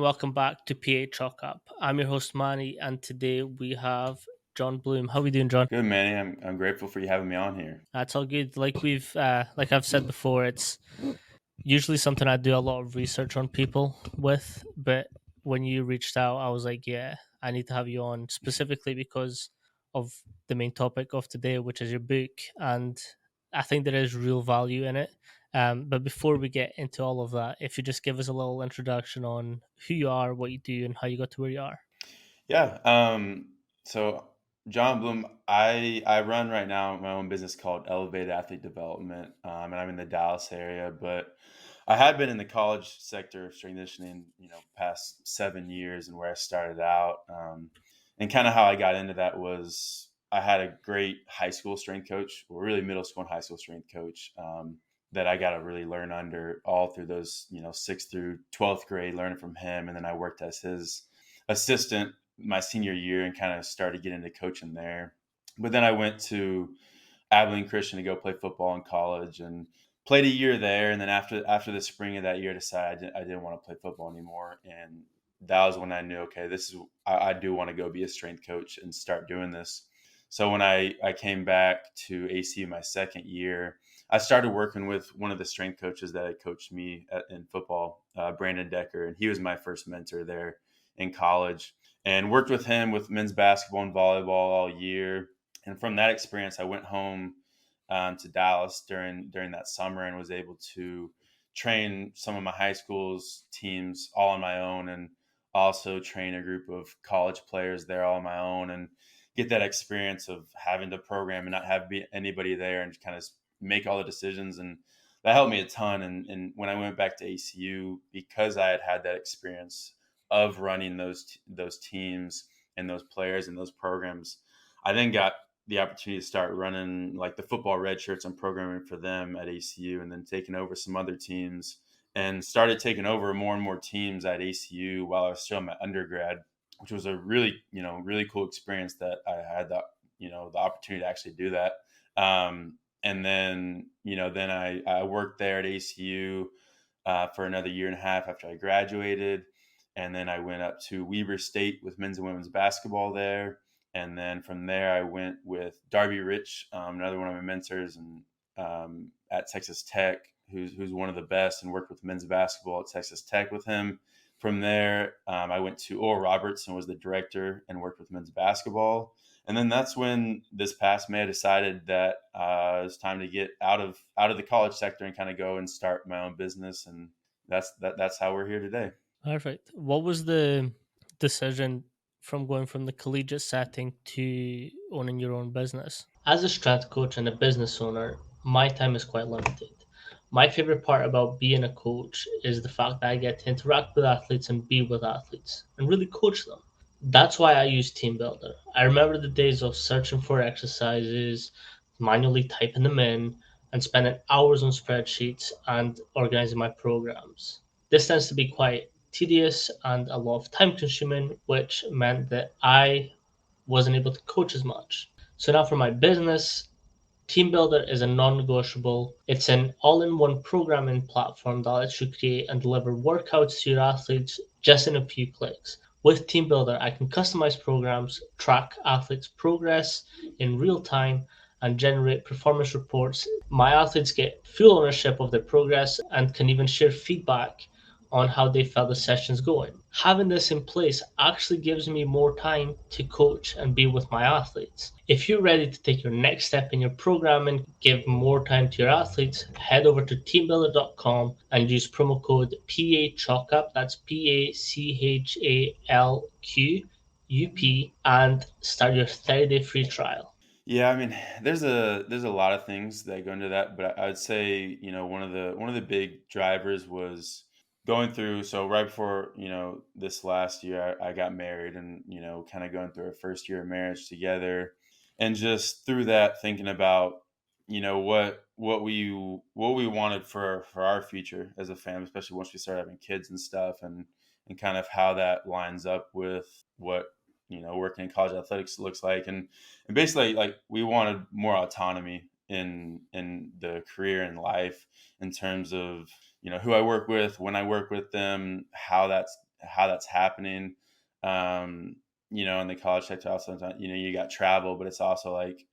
welcome back to PA Chalk Up. I'm your host Manny, and today we have John Bloom. How are we doing, John? Good, Manny. I'm grateful for you having me on here. That's all good. Like I've said before, it's usually something I do a lot of research on people with, but when you reached out, I was like, yeah, I need to have you on specifically because of the main topic of today, which is your book, and I think there is real value in it. But before we get into all of that, if you just give us a little introduction on who you are, what you do, and how you got to where you are. Yeah. So John Bloom, I run right now my own business called Elevated Athlete Development, and I'm in the Dallas area. But I had been in the college sector of strength conditioning, past 7 years, and where I started out, and kind of how I got into that was I had a great high school strength coach, or really middle school and high school strength coach. That I got to really learn under all through those, 6th through 12th grade, learning from him. And then I worked as his assistant my senior year and kind of started getting into coaching there. But then I went to Abilene Christian to go play football in college and played a year there. And then after the spring of that year, I decided I didn't want to play football anymore. And that was when I knew, okay, I do want to go be a strength coach and start doing this. So when I came back to ACU my second year, I started working with one of the strength coaches that had coached me in football, Brandon Decker, and he was my first mentor there in college. And worked with him with men's basketball and volleyball all year. And from that experience, I went home to Dallas during that summer and was able to train some of my high school's teams all on my own, and also train a group of college players there all on my own, and get that experience of having to program and not have anybody there and kind of make all the decisions. And that helped me a ton. And when I went back to ACU, because I had that experience of running those teams and those players and those programs, I then got the opportunity to start running like the football red shirts and programming for them at ACU, and then taking over some other teams and started taking over more and more teams at ACU while I was still in my undergrad, which was a really cool experience that I had the opportunity to actually do that. And then, then I worked there at ACU for another year and a half after I graduated. And then I went up to Weber State with men's and women's basketball there. And then from there, I went with Darby Rich, another one of my mentors, and at Texas Tech, who's one of the best, and worked with men's basketball at Texas Tech with him. From there, I went to Oral Roberts and was the director and worked with men's basketball. And then that's when this past May I decided that it was time to get out of the college sector and kind of go and start my own business. And that's how we're here today. Perfect. What was the decision from going from the collegiate setting to owning your own business? As a strength coach and a business owner, my time is quite limited. My favorite part about being a coach is the fact that I get to interact with athletes and be with athletes and really coach them. That's why I use TeamBuildr. I remember the days of searching for exercises, manually typing them in, and spending hours on spreadsheets and organizing my programs. This tends to be quite tedious and a lot of time consuming, which meant that I wasn't able to coach as much. So now for my business, TeamBuildr is a non-negotiable. It's an all-in-one programming platform that lets you create and deliver workouts to your athletes just in a few clicks. With TeamBuildr, I can customize programs, track athletes' progress in real time, and generate performance reports. My athletes get full ownership of their progress and can even share feedback on how they felt the session's going. Having this in place actually gives me more time to coach and be with my athletes. If you're ready to take your next step in your programming, give more time to your athletes, head over to teambuildr.com and use promo code PACHALKUP, that's PACHALQUP, and start your 30-day free trial. Yeah, I mean, there's a lot of things that go into that, but I would say, one of the big drivers was going through. So right before, this last year, I got married, and kind of going through our first year of marriage together, and just through that thinking about, what we wanted for our future as a family, especially once we started having kids and stuff, and kind of how that lines up with what working in college athletics looks like. And basically, like, we wanted more autonomy in the career and life, in terms of who I work with, when I work with them, how that's how that's happening. Um, in the college sector, also, you got travel, but it's also like,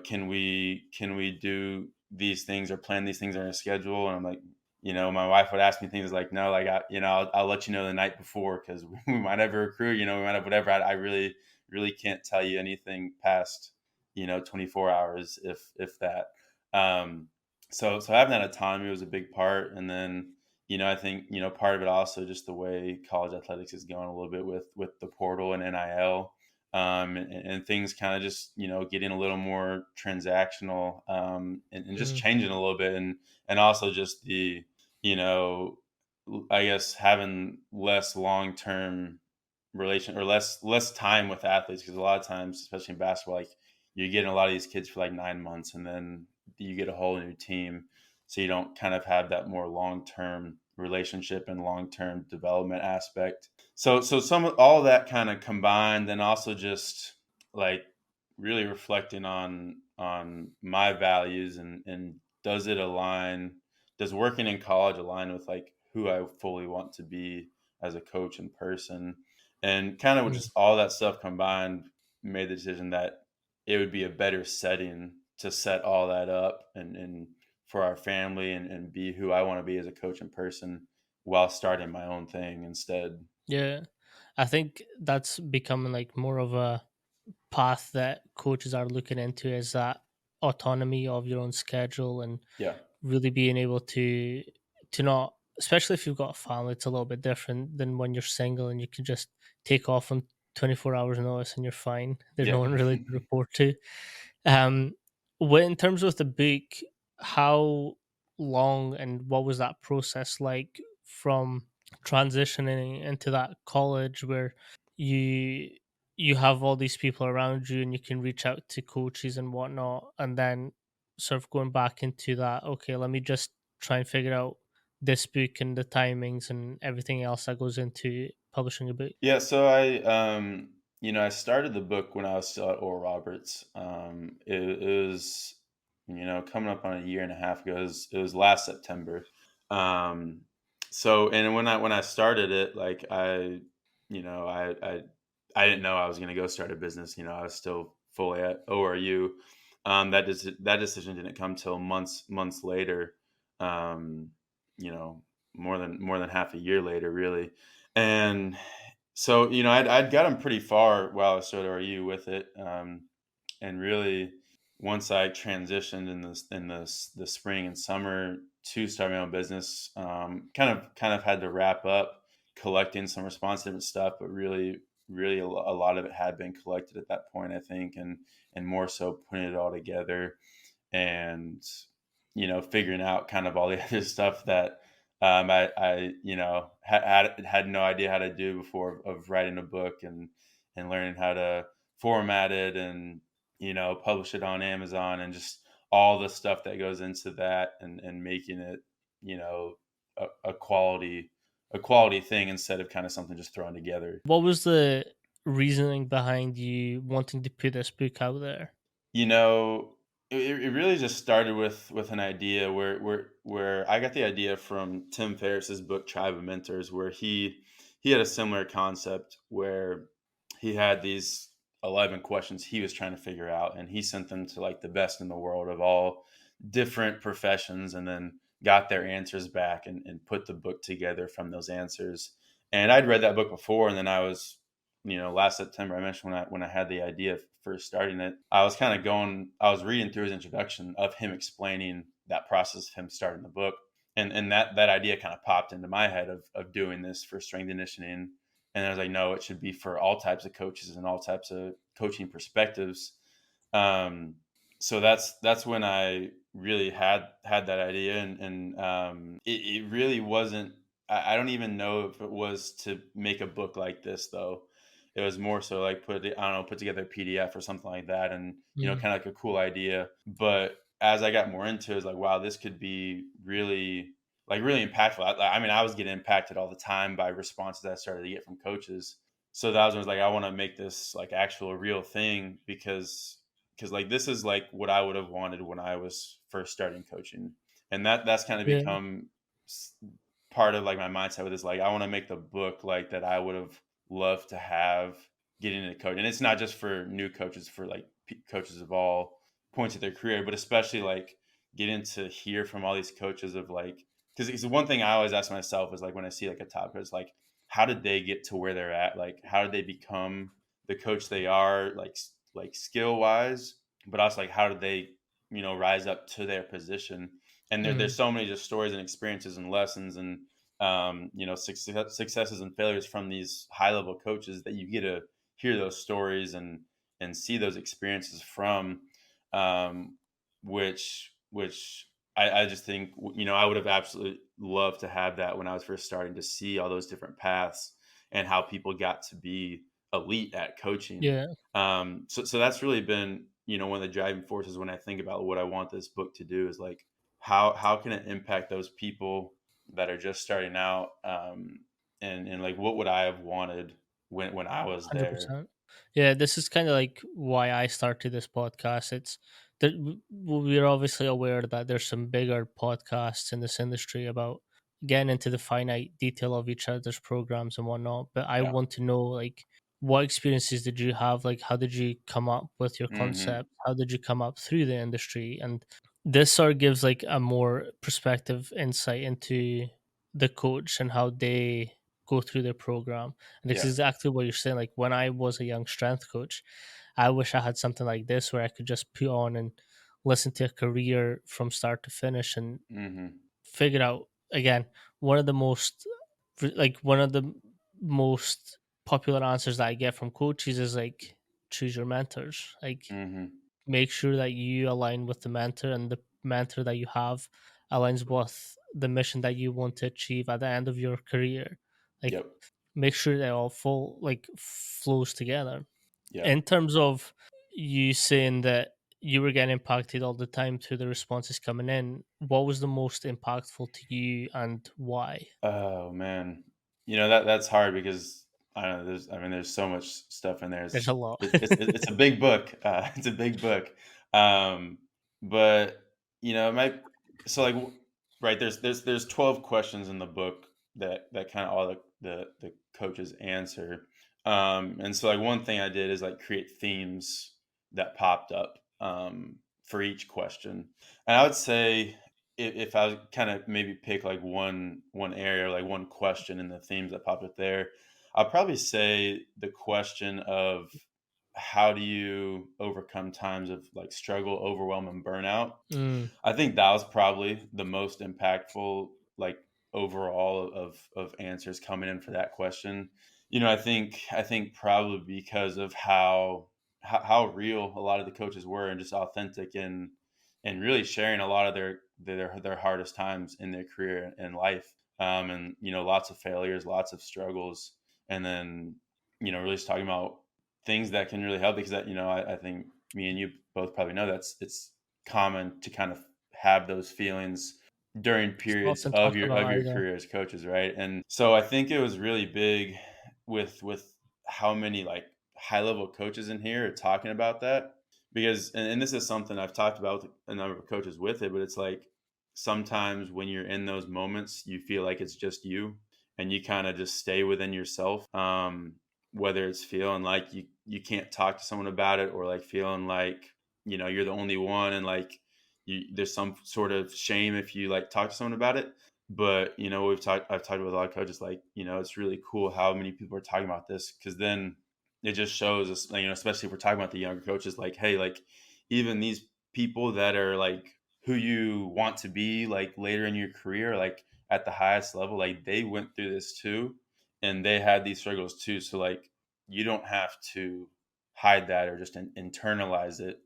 can we do these things or plan these things on a schedule? And I'm like, my wife would ask me things like, no, like I'll let you know the night before because we might have a recruit, we might have whatever. I really, really can't tell you anything past 24 hours, if that. Um, so having that autonomy was a big part, and then I think part of it also just the way college athletics is going a little bit with the portal and NIL, and things kind of just getting a little more transactional, and just Mm, changing a little bit, and also just the you know I guess having less long term relation or less time with athletes, because a lot of times, especially in basketball, like you're getting a lot of these kids for like 9 months and then you get a whole new team, so you don't kind of have that more long term relationship and long term development aspect. So all of that kind of combined, and also just like really reflecting on my values, and does working in college align with like who I fully want to be as a coach and person, and kind of with mm. just all that stuff combined, made the decision that it would be a better setting to set all that up, and for our family, and be who I want to be as a coach and person while starting my own thing instead. Yeah, I think that's becoming like more of a path that coaches are looking into, is that autonomy of your own schedule and Yeah. really being able to not, especially if you've got a family, it's a little bit different than when you're single and you can just take off on 24 hours notice and you're fine. There's Yeah. no one really to report to. Um, in terms of the book, how long and what was that process like from transitioning into that college where you you have all these people around you and you can reach out to coaches and whatnot, and then sort of going back into that, okay, let me just try and figure out this book and the timings and everything else that goes into publishing a book. Yeah, so I started the book when I was still at Oral Roberts. It was, coming up on a year and a half ago. It was last September. Um, so, and when I started it, like I didn't know I was going to go start a business. I was still fully at ORU. That decision didn't come till months later. Um, you know, more than half a year later, really. And so, I'd gotten pretty far while I was at ORU with it, and really, once I transitioned in the spring and summer to start my own business, kind of had to wrap up collecting some responsive and stuff, but really a lot of it had been collected at that point, I think, and more so putting it all together, and figuring out kind of all the other stuff that I had no idea how to do before, of writing a book, and learning how to format it, and publish it on Amazon, and just all the stuff that goes into that, and making it you know a quality thing, instead of kind of something just thrown together. What was the reasoning behind you wanting to put this book out there? You know, it really just started with an idea where I got the idea from Tim Ferriss's book Tribe of Mentors, where he had a similar concept where he had these 11 questions he was trying to figure out, and he sent them to like the best in the world of all different professions, and then got their answers back, and put the book together from those answers. And I'd read that book before, and then I was, last September, I mentioned when I had the idea of first starting it, I was reading through his introduction of him explaining that process of him starting the book. And that idea kind of popped into my head of doing this for strength and conditioning. And I was like, no, it should be for all types of coaches and all types of coaching perspectives. Um, so that's when I really had that idea, and it really wasn't. I don't even know if it was to make a book like this, though. It was more so like put together a PDF or something like that, and Mm, kind of like a cool idea. But as I got more into it, it's like, wow, this could be really impactful. I mean, I was getting impacted all the time by responses I started to get from coaches. So that was when I was like, I want to make this like actual real thing, because like this is like what I would have wanted when I was first starting coaching, and that's kind of yeah. become part of like my mindset with this, like I want to make the book like that I would have loved to have getting into coach, and it's not just for new coaches, for like coaches of all points of their career, but especially like getting to hear from all these coaches of like, because it's one thing I always ask myself is like when I see like a top coach, like how did they get to where they're at, like how did they become the coach they are, like skill wise, but also like how did they rise up to their position. And there's Mm, so many just stories and experiences and lessons and successes and failures from these high level coaches that you get to hear those stories and see those experiences from, which I just think I would have absolutely loved to have that when I was first starting, to see all those different paths and how people got to be elite at coaching. yeah, So that's really been one of the driving forces when I think about what I want this book to do, is like how can it impact those people that are just starting out, and like what would I have wanted when I was there. 100%. Yeah, this is kind of like why I started this podcast. It's that we're obviously aware that there's some bigger podcasts in this industry about getting into the finite detail of each other's programs and whatnot. But I Yeah. want to know, like, what experiences did you have? Like, how did you come up with your Hmm. concept? How did you come up through the industry? And this sort of gives like a more perspective insight into the coach and how they go through their program. And it's Yeah. exactly what you're saying. Like when I was a young strength coach, I wish I had something like this where I could just put on and listen to a career from start to finish and Hmm. figure out again one of the most one of the most popular answers that I get from coaches is like choose your mentors. Like Hmm. make sure that you align with the mentor and the mentor that you have aligns with the mission that you want to achieve at the end of your career. Like Yep. make sure they all flows together. Yeah. In terms of you saying that you were getting impacted all the time through the responses coming in, what was the most impactful to you and why? Oh man, that's hard because I don't know. There's so much stuff in there. There's a lot. It's a big book. It's a big book. Um, but it might. So like, right, there's 12 questions in the book that kind of all the coaches answer. And so like one thing I did is like create themes that popped up for each question, and I would say if I was kind of maybe pick like one area, or like one question in the themes that popped up there, I'll probably say the question of how do you overcome times of like struggle, overwhelm, and burnout. Mm, I think that was probably the most impactful, like overall of answers coming in for that question. I think probably because of how real a lot of the coaches were, and just authentic, and really sharing a lot of their hardest times in their career and life, and lots of failures, lots of struggles, and then really just talking about things that can really help, because that I think me and you both probably know that's it's common to kind of have those feelings during it's not periods often of talked your about either. career as coaches, right? And so I think it was really big with how many like high level coaches in here are talking about that, because and this is something I've talked about with a number of coaches with it, but it's like sometimes when you're in those moments you feel like it's just you, and you kind of just stay within yourself, whether it's feeling like you can't talk to someone about it, or like feeling like you're the only one, and like there's some sort of shame if you like talk to someone about it. But I've talked with a lot of coaches, like it's really cool how many people are talking about this, because then it just shows us, like, especially if we're talking about the younger coaches, like, hey, like even these people that are like who you want to be like later in your career, like at the highest level, like they went through this too, and they had these struggles too. So like you don't have to hide that or just internalize it.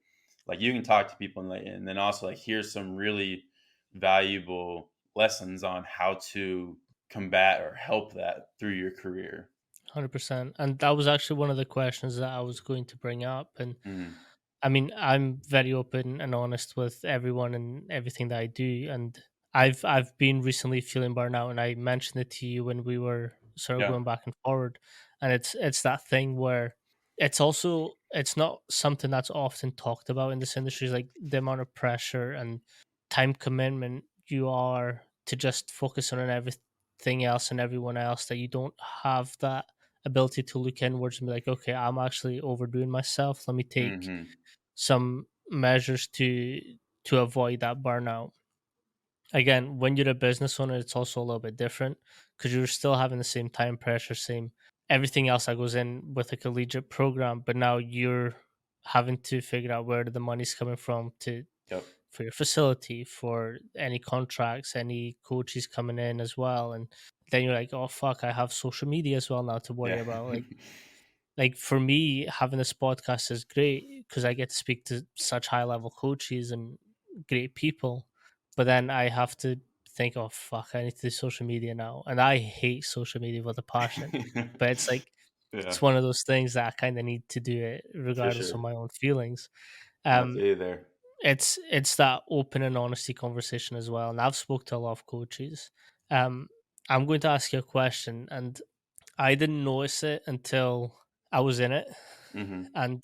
Like you can talk to people, and then also like here's some really valuable lessons on how to combat or help that through your career. 100%. And that was actually one of the questions that I was going to bring up. And Mm. I mean, I'm very open and honest with everyone and everything that I do. And I've been recently feeling burnout, and I mentioned it to you when we were sort of Yeah. going back and forward. And it's that thing where it's not something that's often talked about in this industry. It's like the amount of pressure and time commitment you are to just focus on everything. everything else and everyone else, that you don't have that ability to look inwards and be like, okay, I'm actually overdoing myself. Let me take Mhm. some measures to avoid that burnout. Again, when you're a business owner, it's also a little bit different because you're still having the same time pressure, same everything else that goes in with a collegiate program, but now you're having to figure out where the money's coming from to Yep. for your facility, for any contracts, any coaches coming in as well. And then you're like, oh fuck, I have social media as well now to worry Yeah. about. Like for me, having this podcast is great because I get to speak to such high level coaches and great people. But then I have to think, oh fuck, I need to do social media now, and I hate social media with a passion. But it's like Yeah, it's one of those things that I kind of need to do it for regardless of sure. my own feelings. I Um, feel you there. it's that open and honesty conversation as well. And I've spoke to a lot of coaches. Um, I'm going to ask you a question, and I didn't notice it until I was in it. Mhm. And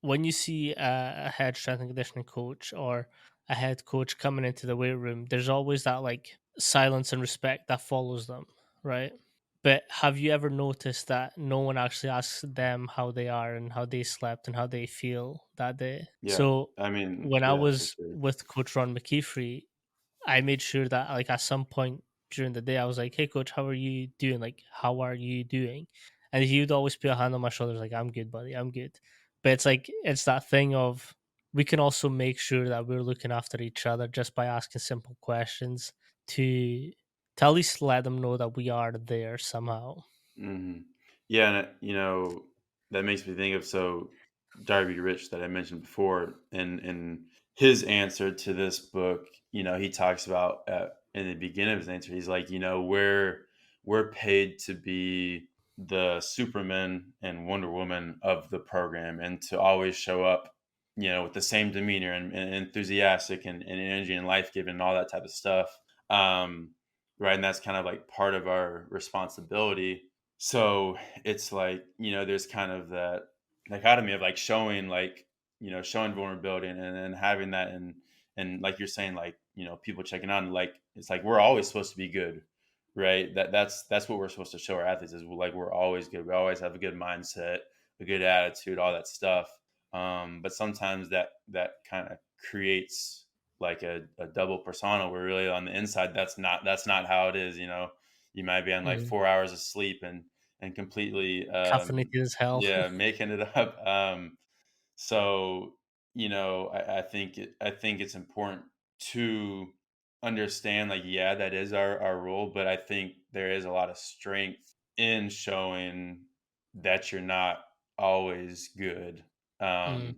when you see a head strength and conditioning coach or a head coach coming into the weight room, there's always that like silence and respect that follows them, right? But have you ever noticed that no one actually asks them how they are and how they slept and how they feel that day? Yeah. So I mean, when I yeah, for was sure. with Coach Ron McKeefrey, I made sure that like at some point during the day I was like, "Hey coach, how are you doing? Like, how are you doing?" And he would always put a hand on my shoulders, like, "I'm good, buddy. I'm good." But it's like it's that thing of we can also make sure that we're looking after each other just by asking simple questions to to at least let them know that we are there somehow. Mhm. Yeah, and, that makes me think of Darby Rich that I mentioned before, and his answer to this book, he talks about, in the beginning of his answer, he's like, we're paid to be the Superman and Wonder Woman of the program and to always show up, with the same demeanor and enthusiastic and energy and life giving and all that type of stuff. Right. And that's kind of like part of our responsibility. So it's like, there's kind of that dichotomy of like showing showing vulnerability and having that and like you're saying, like, people checking on, like it's like we're always supposed to be good, right? That's what we're supposed to show our athletes is like we're always good. We always have a good mindset, a good attitude, all that stuff. But sometimes that kind of creates like a double persona where really on the inside that's not how it is. You might be on like Mhm. 4 hours of sleep and completely Caffeinated as hell. yeah, making it up. So I think it's important to understand, like, yeah, that is our role, but I think there is a lot of strength in showing that you're not always good. Mm,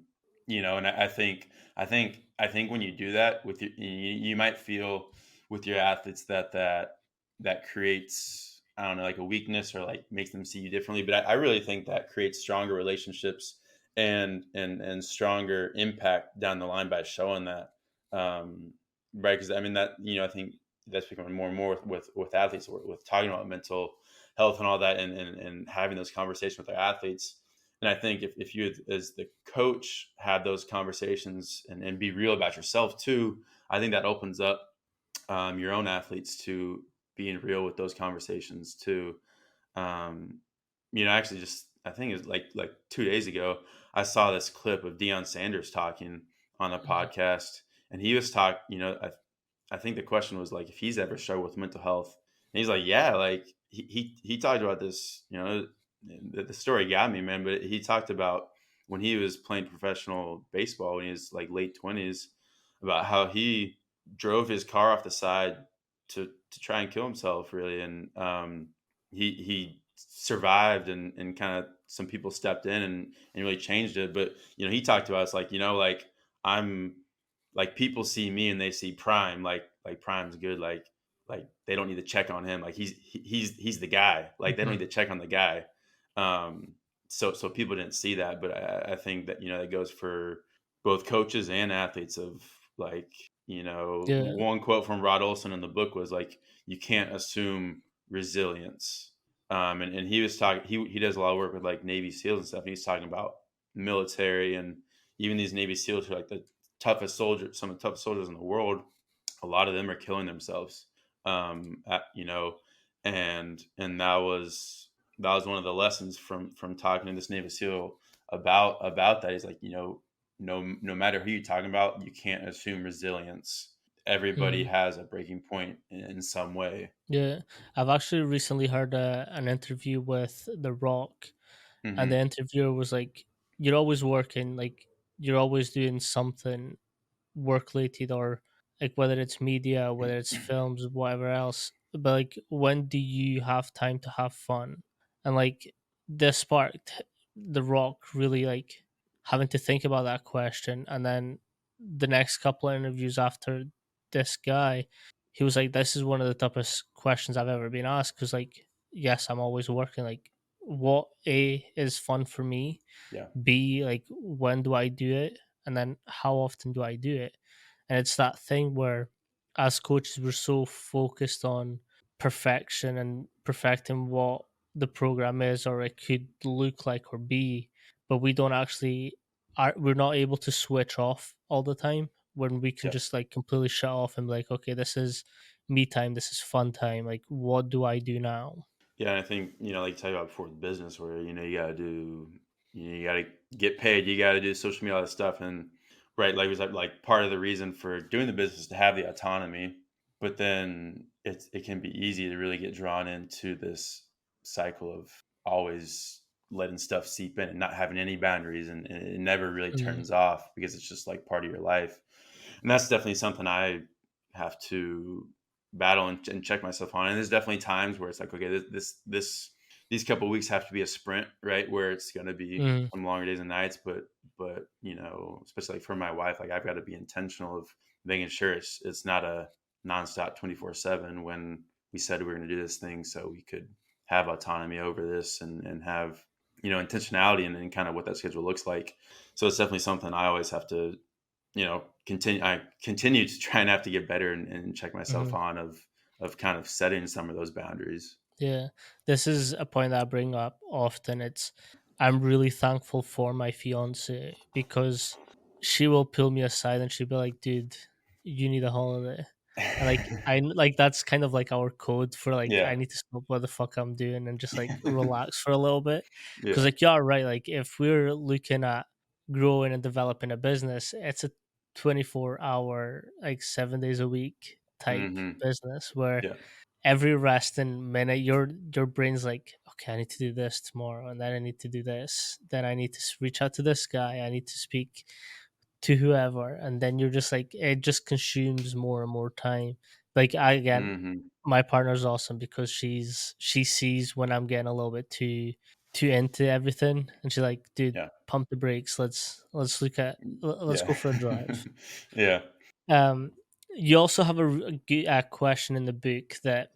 And I think when you do that with you might feel with your athletes that creates, I don't know, like a weakness or like makes them see you differently. But I really think that creates stronger relationships and stronger impact down the line by showing that. Um, right? Because I mean that I think that's becoming more and more with athletes with talking about mental health and all that and having those conversations with our athletes. And I think if you as the coach have those conversations and be real about yourself too, I think that opens up your own athletes to being real with those conversations too. Um, actually, just I think it was like 2 days ago, I saw this clip of Deion Sanders talking on a mhm, podcast, and he was talking. I think the question was like if he's ever struggled with mental health, and he's like, yeah, like he talked about this. The story got me, man. But he talked about when he was playing professional baseball when he was like late 20s, about how he drove his car off the side to try and kill himself, really, and he survived and kind of some people stepped in and really changed it. But he talked about it's like like I'm like people see me and they see Prime, like Prime's good, like they don't need to check on him, like he's the guy, like they don't mhm. need to check on the guy. um so people didn't see that, but I think that that goes for both coaches and athletes of like Yeah. one quote from Rod Olson in the book was like you can't assume resilience. And he was talking he does a lot of work with like Navy SEALs and stuff, and he's talking about military and even these Navy SEALs who are like the toughest soldiers, some of the toughest soldiers in the world. A lot of them are killing themselves. and that was one of the lessons from talking to this Navy SEAL about that. He's like, no matter who you're talking about, you can't assume resilience. Everybody Mm. has a breaking point in some way. Yeah, I've actually recently heard an interview with The Rock, and the Hmm. interviewer was like, "You're always working, like you're always doing something work related, or like whether it's media, whether it's films, whatever else. But like, when do you have time to have fun?" And like, this sparked The Rock really like having to think about that question. And then the next couple of interviews after this guy, he was like, "This is one of the toughest questions I've ever been asked." Because like, yes, I'm always working. Like, what A is fun for me? Yeah. B, like, when do I do it? And then how often do I do it? And it's that thing where, as coaches, we're so focused on perfection and perfecting what the program is or it could look like or be, but we don't actually are we're not able to switch off all the time when we can Yeah. just like completely shut off and be like, okay, this is me time, this is fun time. Like, what do I do now? Yeah, and I think, like you talked about before with business where, you gotta do, you gotta get paid, you gotta do social media, all that stuff. And right, like was like part of the reason for doing the business is to have the autonomy. But then it can be easy to really get drawn into this cycle of always letting stuff seep in and not having any boundaries, and it never really Mm, turns off because it's just like part of your life. And that's definitely something I have to battle and check myself on. And there's definitely times where it's like, okay, these couple of weeks have to be a sprint, right? Where it's going to be mm, some longer days and nights, but especially like for my wife, like I've got to be intentional of making sure it's not a nonstop 24/7 when we said we were going to do this thing, so we could have autonomy over this and have intentionality and kind of what that schedule looks like. So it's definitely something I always have to continue to try and have to get better and check myself mhm. on of kind of setting some of those boundaries. Yeah, this is a point that I bring up often. It's I'm really thankful for my fiance because she will pull me aside and she'll be like, "Dude, you need a holiday," and like like that's kind of like our code for like I Yeah. need to stop what the fuck I'm doing and just like relax for a little bit. Because Yeah. like you're right, like if we're looking at growing and developing a business, it's a 24-hour, like 7 days a week type Hmm. business where Yeah. every resting minute your brain's like, okay, I need to do this tomorrow, and then I need to do this, then I need to reach out to this guy, I need to speak to whoever, and then you're just like, it just consumes more and more time. Like, I again, Hmm. my partner's awesome because she sees when I'm getting a little bit too into everything, and she's like, dude, Yeah. pump the brakes, let's look at let's Yeah. go for a drive. Yeah. um you also have a question in the book that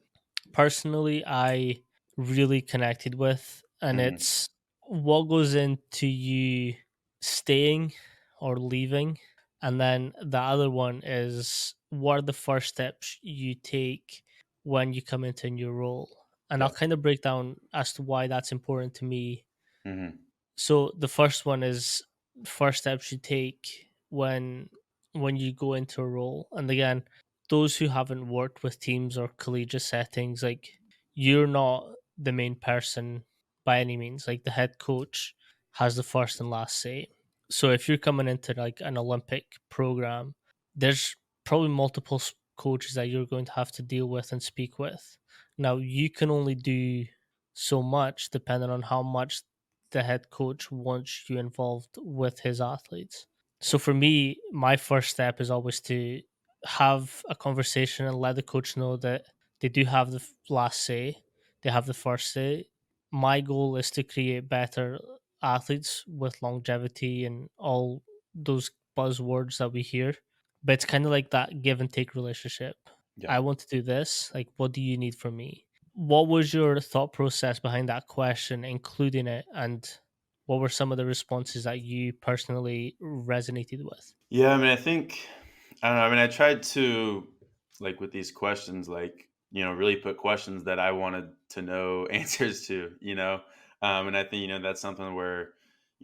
personally I really connected with, and Hmm. it's what goes into you staying or leaving. And then the other one is, what are the first steps you take when you come into a new role? And I'll Yeah. kind of break down as to why that's important to me. Hmm. So the first one is first steps you take when you go into a role. And again, those who haven't worked with teams or collegiate settings, like, you're not the main person by any means. Like, the head coach has the first and last say. So if you're coming into like an Olympic program, there's probably multiple coaches that you're going to have to deal with and speak with. Now you can only do so much depending on how much the head coach wants you involved with his athletes. So for me, my first step is always to have a conversation and let the coach know that they do have the last say, they have the first say. My goal is to create better athletes with longevity and all those buzzwords that we hear. But it's kind of like that give and take relationship. Yeah. I want to do this. Like, what do you need from me? What was your thought process behind that question, including it, and what were some of the responses that you personally resonated with? Yeah, I mean, I don't know. I mean, I tried to, like, with these questions, like, really put questions that I wanted to know answers to, and I think, that's something where,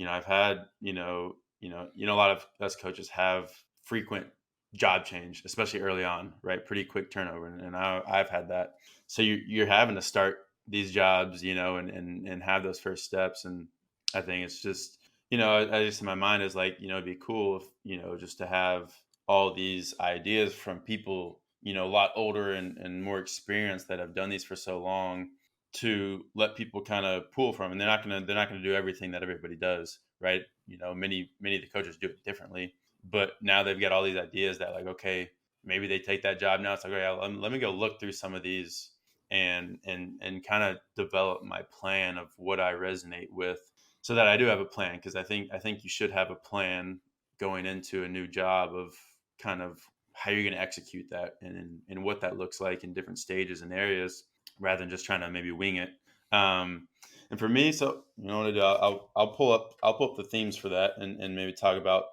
I've had, a lot of us coaches have frequent job change, especially early on, right? Pretty quick turnover, and I've had that. So you're having to start these jobs, and have those first steps. And I think it's just, I just in my mind is like, it'd be cool if, just to have all these ideas from people, a lot older and more experienced that have done these for so long, to let people kind of pull from. And they're not gonna do everything that everybody does, right? Many of the coaches do it differently, but now they've got all these ideas that, like, okay, maybe they take that job now. It's like, okay, let me go look through some of these and kind of develop my plan of what I resonate with, so that I do have a plan. Because I think you should have a plan going into a new job of kind of how you're going to execute that, and what that looks like in different stages and areas, rather than just trying to maybe wing it. Um, and for me, so you know what I do? I'll pull up the themes for that, and maybe talk about.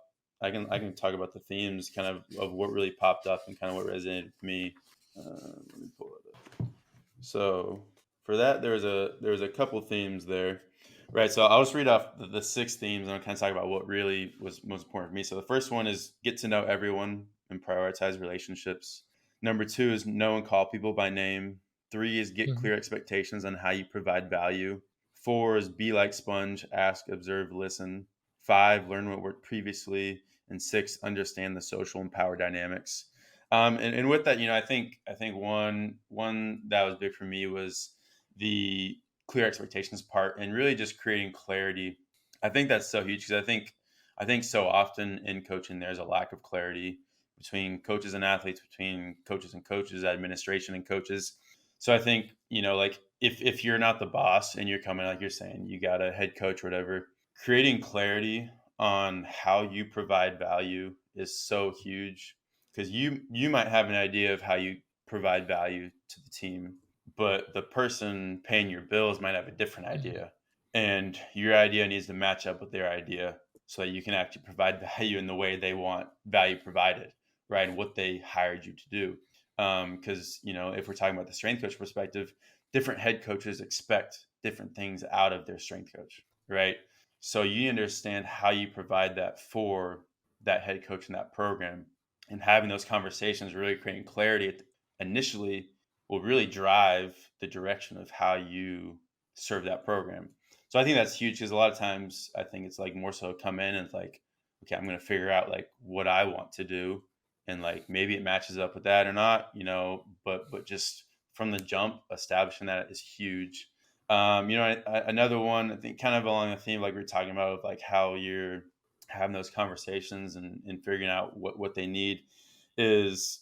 I can talk about the themes, kind of what really popped up and kind of what resonated with me. Let me pull it up. So for that, there's a couple themes there, right? So I'll just read off the six themes, and I'll kind of talk about what really was most important for me. So the first one is get to know everyone and prioritize relationships. Number two is know and call people by name. Three is get Mhm. clear expectations on how you provide value. Four is be like sponge, ask, observe, listen. Five, learn what worked previously. And six, understand the social and power dynamics. And with that, I think one that was big for me was the clear expectations part, and really just creating clarity. I think that's so huge, because I think so often in coaching there's a lack of clarity between coaches and athletes, between coaches and coaches, administration and coaches. So I think, like, if you're not the boss and you're coming, like you're saying, you got a head coach or whatever, creating clarity on how you provide value is so huge, because you might have an idea of how you provide value to the team, but the person paying your bills might have a different Mhm. idea, and your idea needs to match up with their idea, so that you can actually provide value in the way they want value provided, right? And what they hired you to do. Because if we're talking about the strength coach perspective, different head coaches expect different things out of their strength coach, right? So you understand how you provide that for that head coach in that program, and having those conversations, really creating clarity initially, will really drive the direction of how you serve that program. So I think that's huge, because a lot of times I think it's like more so come in and it's like, okay, I'm going to figure out like what I want to do, and like maybe it matches up with that or not, but just from the jump, establishing that is huge. Another one, I think, kind of along the theme like we are talking about, of like how you're having those conversations and figuring out what they need, is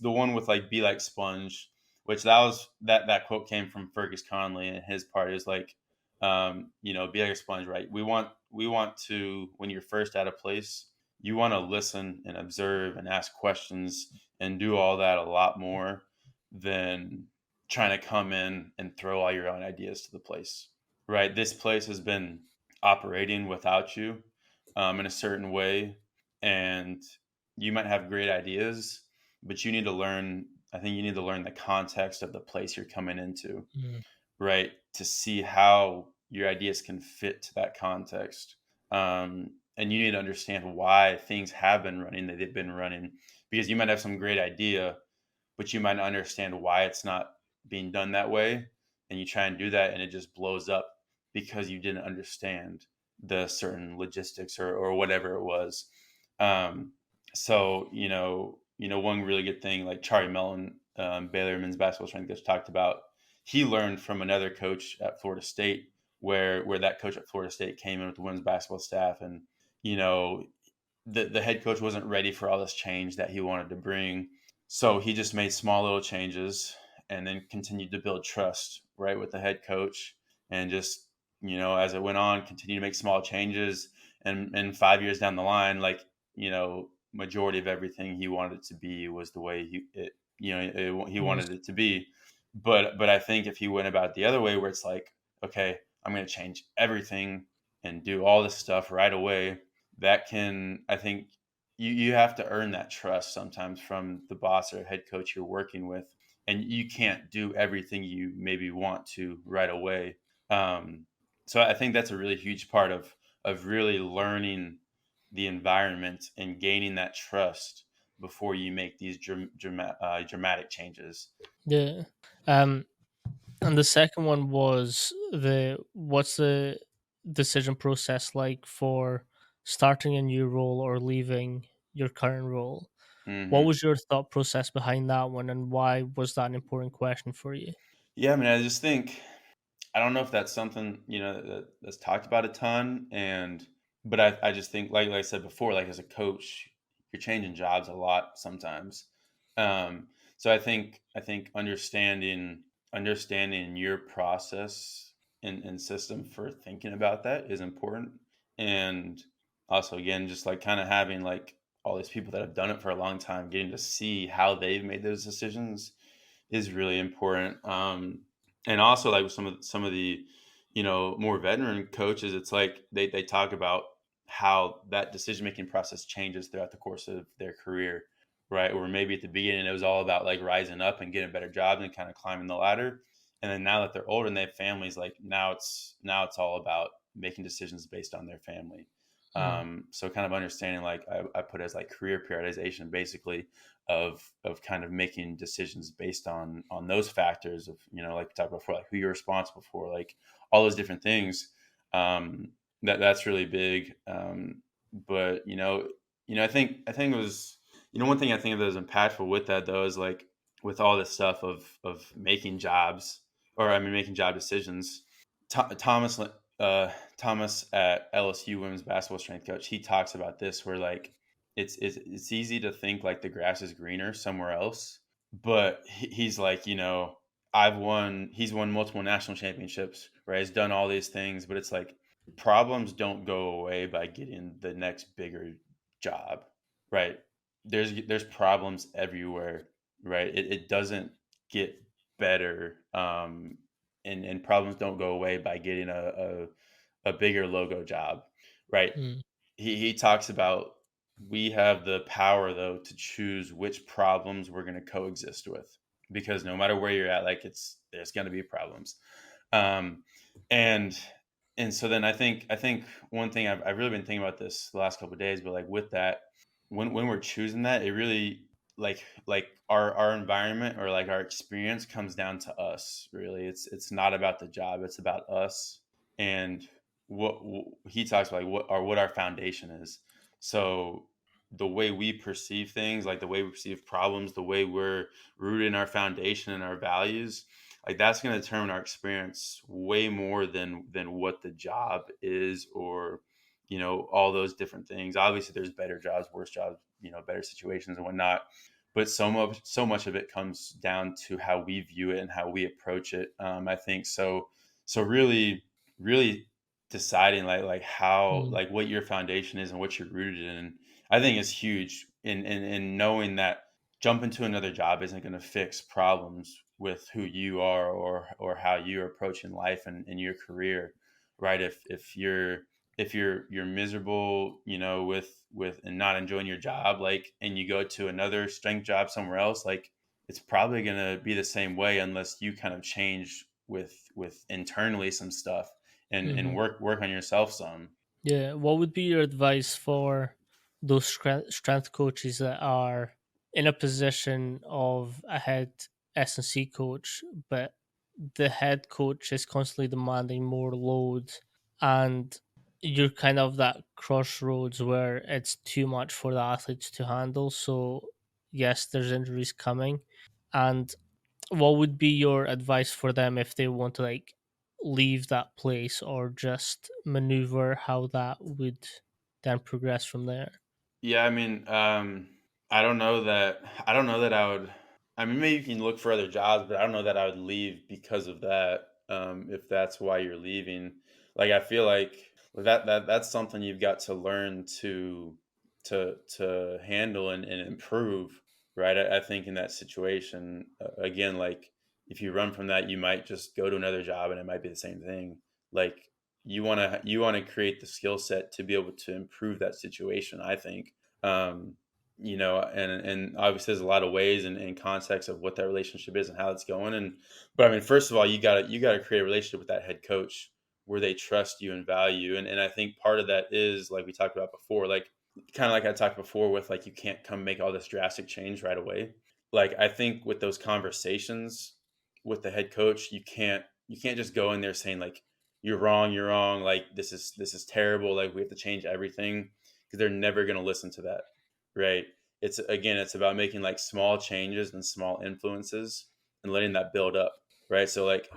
the one with like be like sponge, which that quote came from Fergus Conley, and his part is like, be like a sponge, right? We want to, when you're first at a place, you want to listen and observe and ask questions and do all that a lot more than trying to come in and throw all your own ideas to the place, right? This place has been operating without you, in a certain way, and you might have great ideas, but you need to learn. I think you need to learn the context of the place you're coming into, Mhm. right? To see how your ideas can fit to that context. And you need to understand why things have been running that they've been running, because you might have some great idea, but you might not understand why it's not being done that way. And you try and do that, and it just blows up because you didn't understand the certain logistics, or whatever it was. Um, so, one really good thing, like Charlie Mellon, Baylor men's basketball strength coach, talked about, he learned from another coach at Florida State, where that coach at Florida State came in with the women's basketball staff, and you know the head coach wasn't ready for all this change that he wanted to bring. So he just made small little changes, and then continued to build trust, right, with the head coach. And just, as it went on, continued to make small changes. And 5 years down the line, like, majority of everything he wanted it to be was the way he Was wanted it to be. But I think if he went about it the other way, where it's like, okay, I'm going to change everything and do all this stuff right away, that can, I think, you have to earn that trust sometimes from the boss or head coach you're working with, and you can't do everything you maybe want to right away. Um, so I think that's a really huge part of really learning the environment and gaining that trust, before you make these dramatic changes. Yeah. Um, and the second one was what's the decision process like for starting a new role or leaving your current role? What Hmm. was your thought process behind that one, and why was that an important question for you? Yeah, I mean, I just think I don't know if that's something that's talked about a ton, but I just think like I said before, like as a coach, you're changing jobs a lot sometimes. Um, so I think understanding your process and system for thinking about that is important, and also again just like kind of having like all these people that have done it for a long time, getting to see how they've made those decisions is really important. And also like with some of the more veteran coaches, it's like they talk about how that decision making process changes throughout the course of their career, right? Or maybe at the beginning it was all about like rising up and getting better jobs and kind of climbing the ladder, and then now that they're older and they have families, like now it's all about making decisions based on their family. Mm, So kind of understanding, like I put it as like career prioritization, basically, of kind of making decisions based on those factors of like we talked about before, like who you're responsible for, like all those different things. That's really big. But I think it was one thing I think that was impactful with that though is like with all this stuff of making jobs, or I mean making job decisions. Thomas Thomas at LSU women's basketball strength coach, he talks about this where like it's easy to think like the grass is greener somewhere else, but he's like, he's won multiple national championships, right? He's done all these things, but it's like problems don't go away by getting the next bigger job, right? There's problems everywhere, right? It doesn't get better, and problems don't go away by getting a bigger logo job, right? mm, He talks about we have the power though to choose which problems we're going to coexist with, because no matter where you're at, like there's going to be problems. um and and so then I think one thing I've really been thinking about this the last couple of days, but like with that, when we're choosing that, it really like our environment or like our experience comes down to us. Really, it's not about the job, it's about us. And he talks about like what our foundation is. So the way we perceive things, like the way we perceive problems, the way we're rooted in our foundation and our values, like that's going to determine our experience way more than what the job is, or all those different things. Obviously there's better jobs, worse jobs, better situations and whatnot, but so much of it comes down to how we view it and how we approach it. I think so really deciding like how, mm, like what your foundation is and what you're rooted in, I think is huge in knowing that jumping to another job isn't going to fix problems with who you are, or how you're approaching life and your career, right? If you're miserable, with and not enjoying your job, like, and you go to another strength job somewhere else, like it's probably going to be the same way unless you kind of change with internally some stuff, and mhm. work on yourself some. Yeah, what would be your advice for those strength coaches that are in a position of a head S&C coach, but the head coach is constantly demanding more load, and you're kind of that crossroads where it's too much for the athletes to handle. So yes, there's injuries coming, and what would be your advice for them if they want to like leave that place or just maneuver how that would then progress from there? Yeah, I mean, I don't know that I would. I mean, maybe you can look for other jobs, but I don't know that I would leave because of that. If that's why you're leaving, like I feel like that's something you've got to learn to handle and improve, right? I think in that situation, again, like if you run from that, you might just go to another job and it might be the same thing. Like you want to create the skill set to be able to improve that situation, I think. um, and obviously there's a lot of ways and context of what that relationship is and how it's going. But I mean, first of all, you gotta create a relationship with that head coach where they trust you and value. And I think part of that is like we talked about before, like kind of like I talked before with like you can't come make all this drastic change right away. Like I think with those conversations with the head coach, you can't just go in there saying like you're wrong, like this is terrible, like we have to change everything because they're never going to listen to that, right? It's again, it's about making like small changes and small influences and letting that build up, right? So like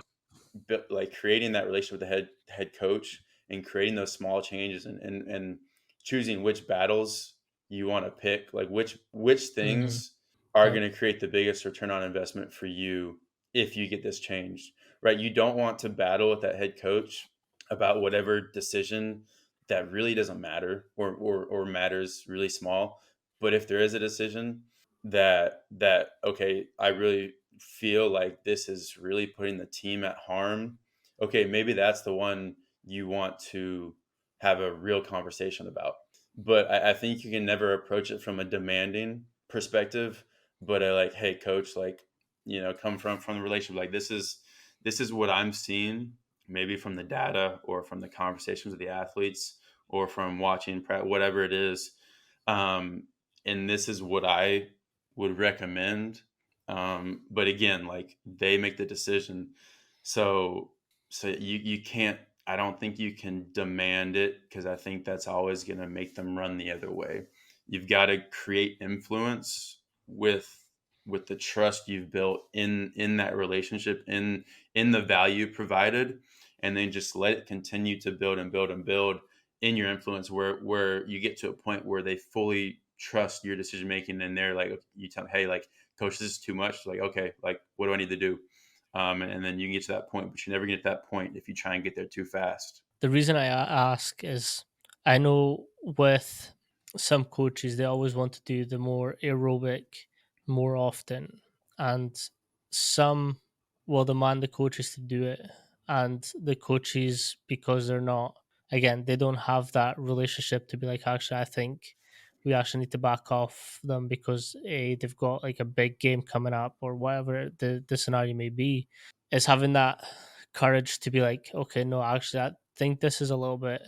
creating that relationship with the head coach and creating those small changes and choosing which battles you want to pick, like which Hmm. things are Yep. going to create the biggest return on investment for you if you get this changed, right? You don't want to battle with that head coach about whatever decision that really doesn't matter or matters really small. But if there is a decision that okay, I really feel like this is really putting the team at harm, okay, maybe that's the one you want to have a real conversation about. But I think you can never approach it from a demanding perspective, but like, hey, coach, like, come from the relationship. Like, this is what I'm seeing, maybe from the data or from the conversations with the athletes or from watching whatever it is. Um, and this is what I would recommend. But again, like they make the decision. So you can't, I don't think you can demand it because I think that's always going to make them run the other way. You've got to create influence with the trust you've built in that relationship, in the value provided, and then just let it continue to build and build and build in your influence where you get to a point where they fully trust your decision making and they're like, you tell them, hey, like, coach, this is too much. Like, okay, like, what do I need to do? And then you can get to that point, but you never get to that point if you try and get there too fast. The reason I ask is I know with some coaches, they always want to do the more aerobic more often. And some will demand the coaches to do it. And the coaches, because they're not, again, they don't have that relationship to be like, actually, I think we actually need to back off them because they've got like a big game coming up or whatever the scenario may be, is having that courage to be like, okay, no, actually, I think this is a little bit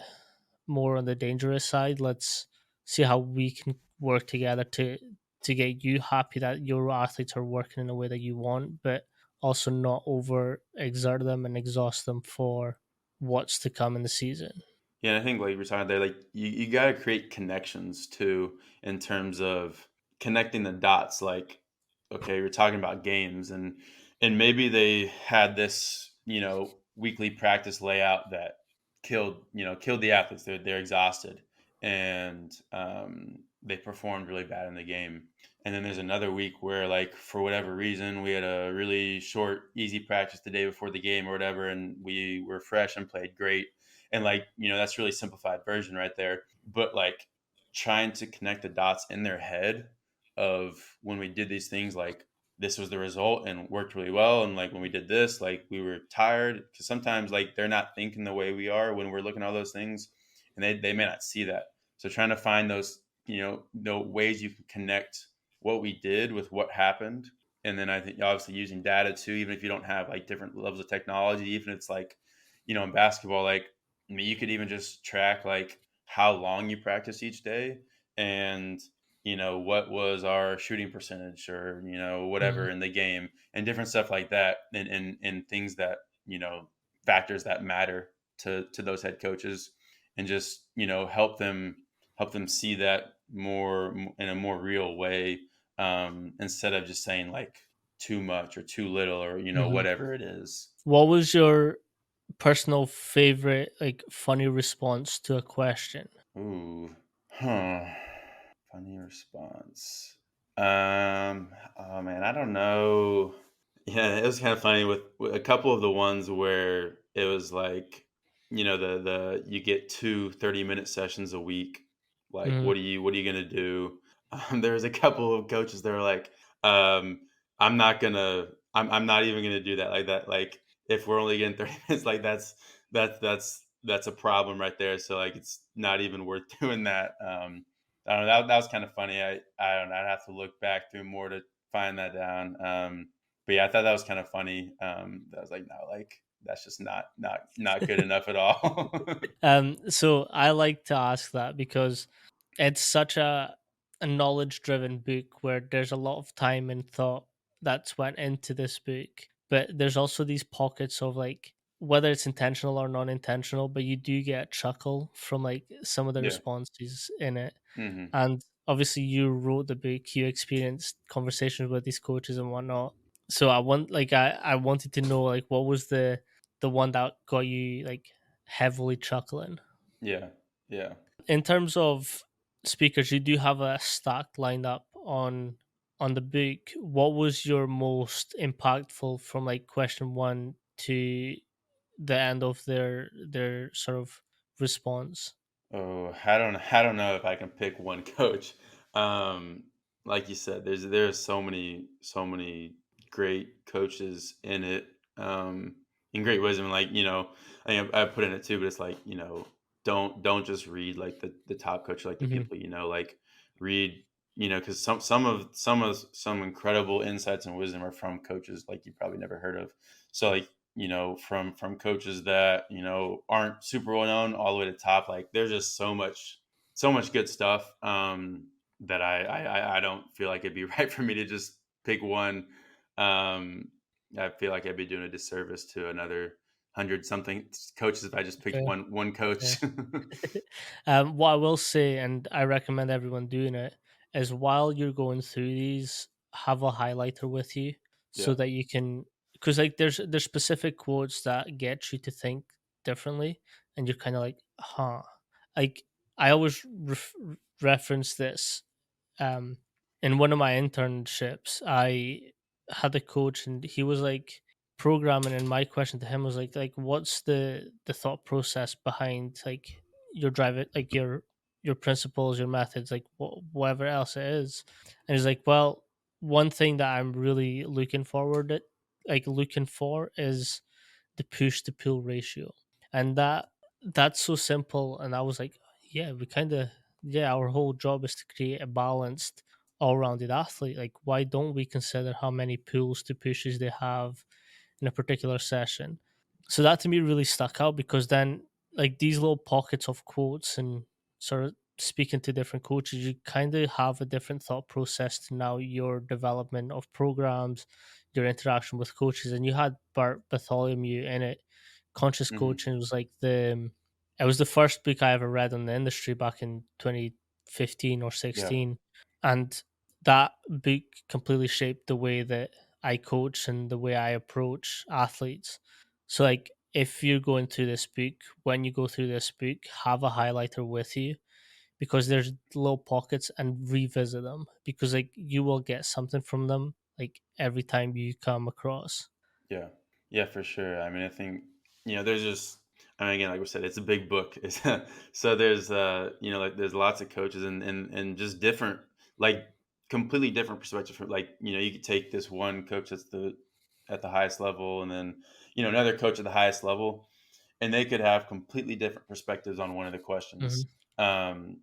more on the dangerous side. Let's see how we can work together to get you happy that your athletes are working in a way that you want, but also not over exert them and exhaust them for what's to come in the season. Yeah, and I think like we're talking there, like you got to create connections too in terms of connecting the dots. Like, okay, we're talking about games, and maybe they had this weekly practice layout that killed the athletes. They're exhausted and they performed really bad in the game. And then there's another week where, like, for whatever reason, we had a really short, easy practice the day before the game or whatever, and we were fresh and played great, and like that's really simplified version right there, but like trying to connect the dots in their head of when we did these things, like this was the result and worked really well, and like when we did this, like we were tired, because sometimes like they're not thinking the way we are when we're looking at all those things, and they may not see that. So trying to find those the ways you can connect what we did with what happened, and then I think obviously using data too, even if you don't have like different levels of technology, even if it's like in basketball, like, I mean, you could even just track like how long you practice each day, and what was our shooting percentage, or Hmm. whatever in the game, and different stuff like that, and things that factors that matter to those head coaches, and just help them see that more in a more real way, instead of just saying like too much or too little, or Hmm. whatever it is. What was your personal favorite, like, funny response to a question? Ooh, huh. Funny response. Oh man, I don't know. Yeah, it was kind of funny with a couple of the ones where it was like, the you get 2 30-minute sessions a week. Like, Hmm. what are you gonna do? There was a couple of coaches that were like, um, I'm not even gonna do that like that. Like, if we're only getting 30 minutes, like that's a problem right there. So like, it's not even worth doing that. I don't know. That was kind of funny. I don't know. I'd have to look back through more to find that down. But yeah, I thought that was kind of funny. I was like, no, like that's just not good enough at all. So I like to ask that because it's such a knowledge driven book where there's a lot of time and thought that's went into this book, but there's also these pockets of like, whether it's intentional or non-intentional, but you do get a chuckle from like some of the Yeah. responses in it. Hmm. And obviously you wrote the book, you experienced conversations with these coaches and whatnot, so I wanted to know like what was the one that got you like heavily chuckling. Yeah. Yeah. In terms of speakers, you do have a stack lined up on the book. What was your most impactful from like question one to the end of their sort of response? Oh, I don't know if I can pick one coach. Um, like you said, there's so many great coaches in it, and great wisdom. Like I put in it too, but it's like don't just read like the top coach, like the Hmm. people like read because some incredible insights and wisdom are from coaches like you probably never heard of. So like from coaches that aren't super well known all the way to top. Like there's just so much good stuff that I don't feel like it'd be right for me to just pick one. Um, I feel like I'd be doing a disservice to another hundred something coaches if I just picked Fair, one fair. coach. What I will say, and I recommend everyone doing it, is while you're going through these, have a highlighter with you so Yeah. that you can, because like there's specific quotes that get you to think differently, and you're kind of like, huh. Like I always reference this. Um, in one of my internships, I had a coach, and he was like programming, and my question to him was like what's the thought process behind like your drive it, like your principles, your methods, like whatever else it is. And he's like, well, one thing that I'm really looking for is the push to pull ratio. And that's so simple. And I was like, yeah, we kind of, yeah, our whole job is to create a balanced, all-rounded athlete. Like, why don't we consider how many pulls to pushes they have in a particular session? So that to me really stuck out, because then like these little pockets of quotes and sort of speaking to different coaches, you kind of have a different thought process to now your development of programs, your interaction with coaches. And you had Bart Bartholomew in it. Conscious Hmm. Coaching was like it was the first book I ever read on the industry back in 2015 or Yeah. 16. And that book completely shaped the way that I coach and the way I approach athletes. So like if you're going through this book, when you go through this book, have a highlighter with you, because there's little pockets, and revisit them, because like you will get something from them like every time you come across. Yeah. Yeah, for sure. I mean, I think, there's just, I mean, again, like we said, it's a big book. So there's, like there's lots of coaches and just different, like completely different perspectives from like, you could take this one coach at the highest level and then, another coach at the highest level and they could have completely different perspectives on one of the questions. Hmm. Um,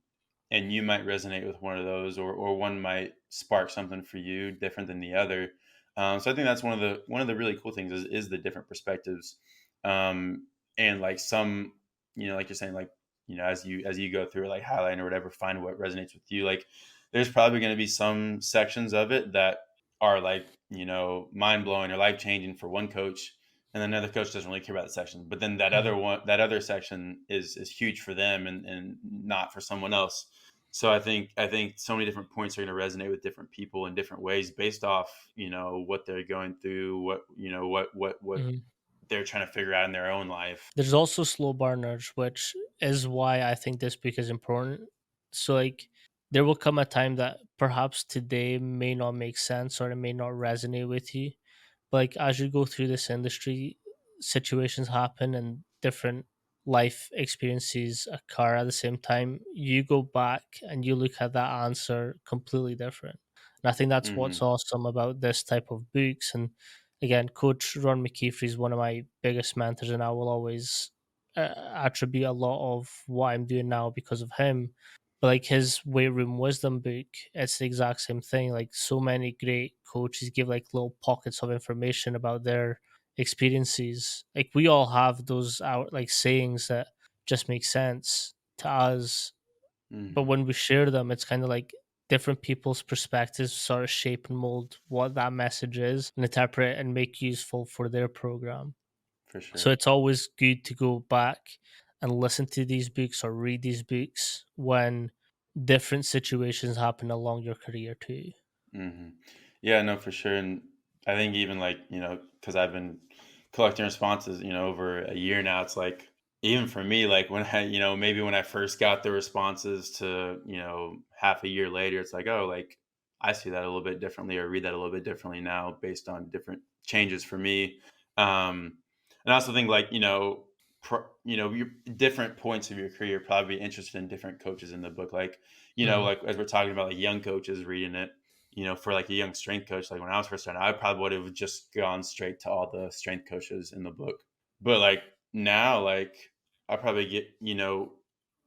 and you might resonate with one of those, or one might spark something for you different than the other. So I think that's one of the really cool things is the different perspectives, and like some, like you're saying, like as you go through it, like highlight or whatever, find what resonates with you. Like there's probably going to be some sections of it that are like mind blowing or life changing for one coach, and then another coach doesn't really care about the section. But then Hmm. that other section is huge for them and not for someone else. So I think so many different points are going to resonate with different people in different ways based off what they're going through, what Hmm. they're trying to figure out in their own life. There's also slow burners, which is why I think this book is important. So like there will come a time that perhaps today may not make sense or it may not resonate with you. Like as you go through this industry, situations happen and different life experiences occur at the same time. You go back and you look at that answer completely different. And I think that's what's Hmm. awesome about this type of books. And again, Coach Ron McKeefer is one of my biggest mentors, and I will always attribute a lot of what I'm doing now because of him. But like his weight room wisdom book, it's the exact same thing. Like so many great coaches give like little pockets of information about their experiences. Like we all have those out like sayings that just make sense to us But Mhm. when we share them, it's kind of like different people's perspectives sort of shape and mold what that message is and interpret and make useful for their program. For So sure. it's always good to go back and listen to these books or read these books when different situations happen along your career too. Mhm. Yeah, no, for sure, and I think even, like, because I've been collecting responses, over a year now, it's like, even for me, like, when I maybe when I first got the responses to, half a year later, it's like, "Oh, like, I see that a little bit differently or read that a little bit differently now based on different changes for me." And I also think, like, your different points of your career probably be interested in different coaches in the book, like, Mhm. like, as we're talking about, like, young coaches reading it, for like a young strength coach, like when I was first starting, I probably would have just gone straight to all the strength coaches in the book. But like now, like I probably get,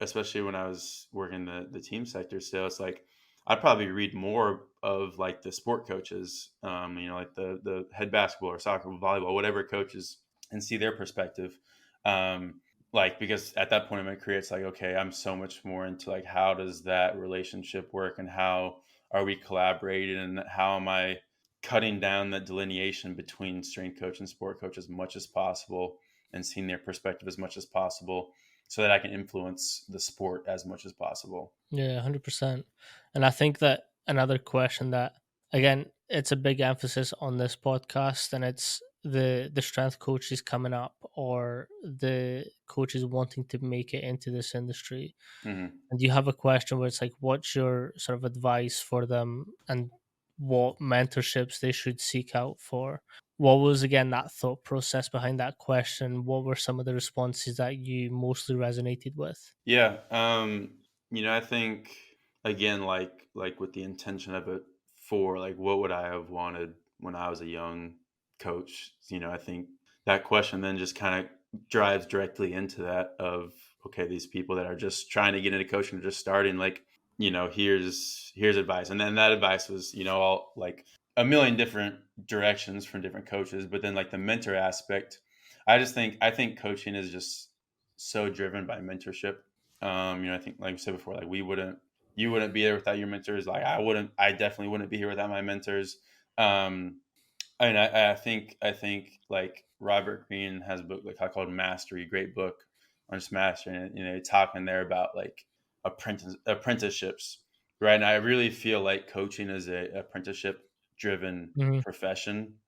especially when I was working the team sector still, it's like I'd probably read more of like the sport coaches, like the head basketball or soccer, volleyball, whatever coaches, and see their perspective. Um, like because at that point in my career, it's like, okay, I'm so much more into like how does that relationship work and how are we collaborating and how am I cutting down the delineation between strength coach and sport coach as much as possible and seeing their perspective as much as possible so that I can influence the sport as much as possible. Yeah, 100%. And I think that another question that, again, it's a big emphasis on this podcast, and it's the strength coaches coming up or the coaches wanting to make it into this industry. Hmm. And you have a question where it's like, what's your sort of advice for them and what mentorships they should seek out for? What was, again, that thought process behind that question? What were some of the responses that you mostly resonated with? Yeah, I think again, like with the intention of it for like what would I have wanted when I was a young coach? I think that question then just kind of drives directly into that of okay, these people that are just trying to get into coaching, just starting, like, here's advice, and then that advice was all like a million different directions from different coaches, but then like the mentor aspect, I think coaching is just so driven by mentorship. I think like we said before, like you wouldn't be there without your mentors. Like I definitely wouldn't be here without my mentors. Um, and I think like Robert Greene has a book like called Mastery, great book on just mastering it. Talking there about like apprenticeships, right? And I really feel like coaching is a apprenticeship driven Hmm. profession.